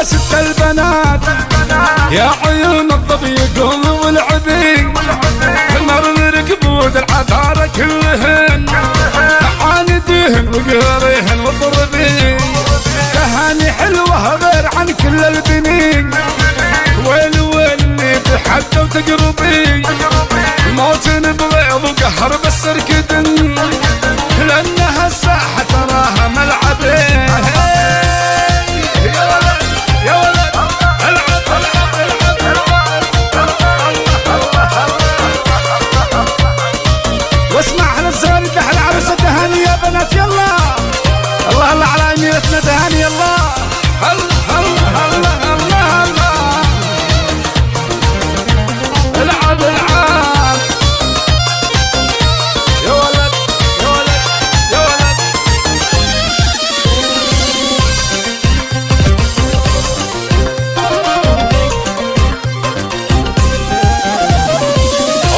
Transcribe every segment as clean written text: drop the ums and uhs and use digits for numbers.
ست البنات يا عيون الظبي قوم والعبي نار ركبود العذارى كلهن عانديهن وقهريهن وضربي تهاني حلوة غير عن كل البنين ويل ويل اللي تحدى وتقربي موت بغيظ وقهر بس اركدن لانها الساحة تراها ملعبي يا ولد يا ولد العب العب العب واسمع احلى الزغاريد احلى عروسة تهاني يا بنات يلا الله الله على اميرتنا تهاني يلا الله الله الله الله الله العب العب يا ولد يا ولد يا ولد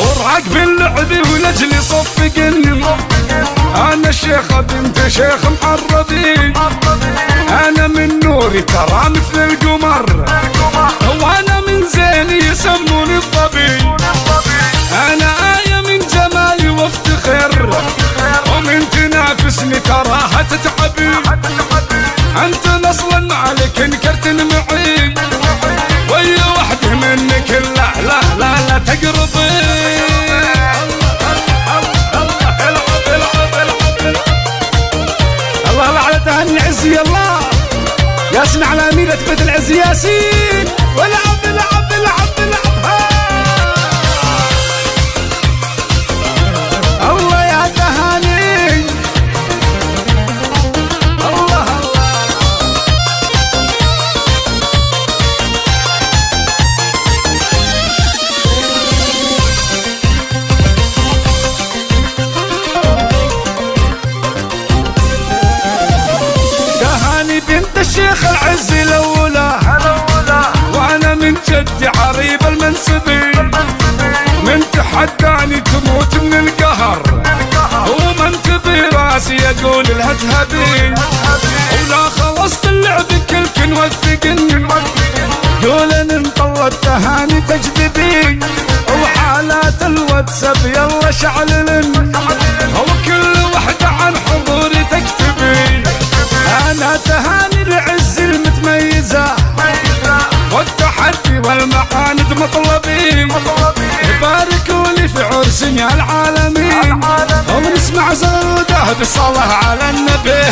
ورعك باللعب ولجلي صفقني انا الشيخة بنت شيخ محربين انا من نوري ترى مثل القمر وانا من زيني يسموني الظبي انا آية من جمالي وافتخر ومن تنافسني تراها تتعبي انت اصلا عليك انكرت معي ويا وحده منك لا لا لا لا تقربي تهاني عزي الله ياسين على أميرة بيت العز ياسين والعب العب العب العب الله يا تهاني الله الله بنت الشيخ العز الاولى وانا من جدي عريب المنسبين من تحداني تموت من القهر ومن تبي راسي يقول لها اذهبي ولا خلصت اللعب كلكن وثقن قول ان انطلت تهاني تجذبي وحالات الواتساب يلا شعللن وكل وحده عن حضوري تكتبي انا تهاني العز المتميزة والتحدي والمعاند مطلبين باركولي في عرسي يا العالمين ونسمع زودة بالصلاة على النبي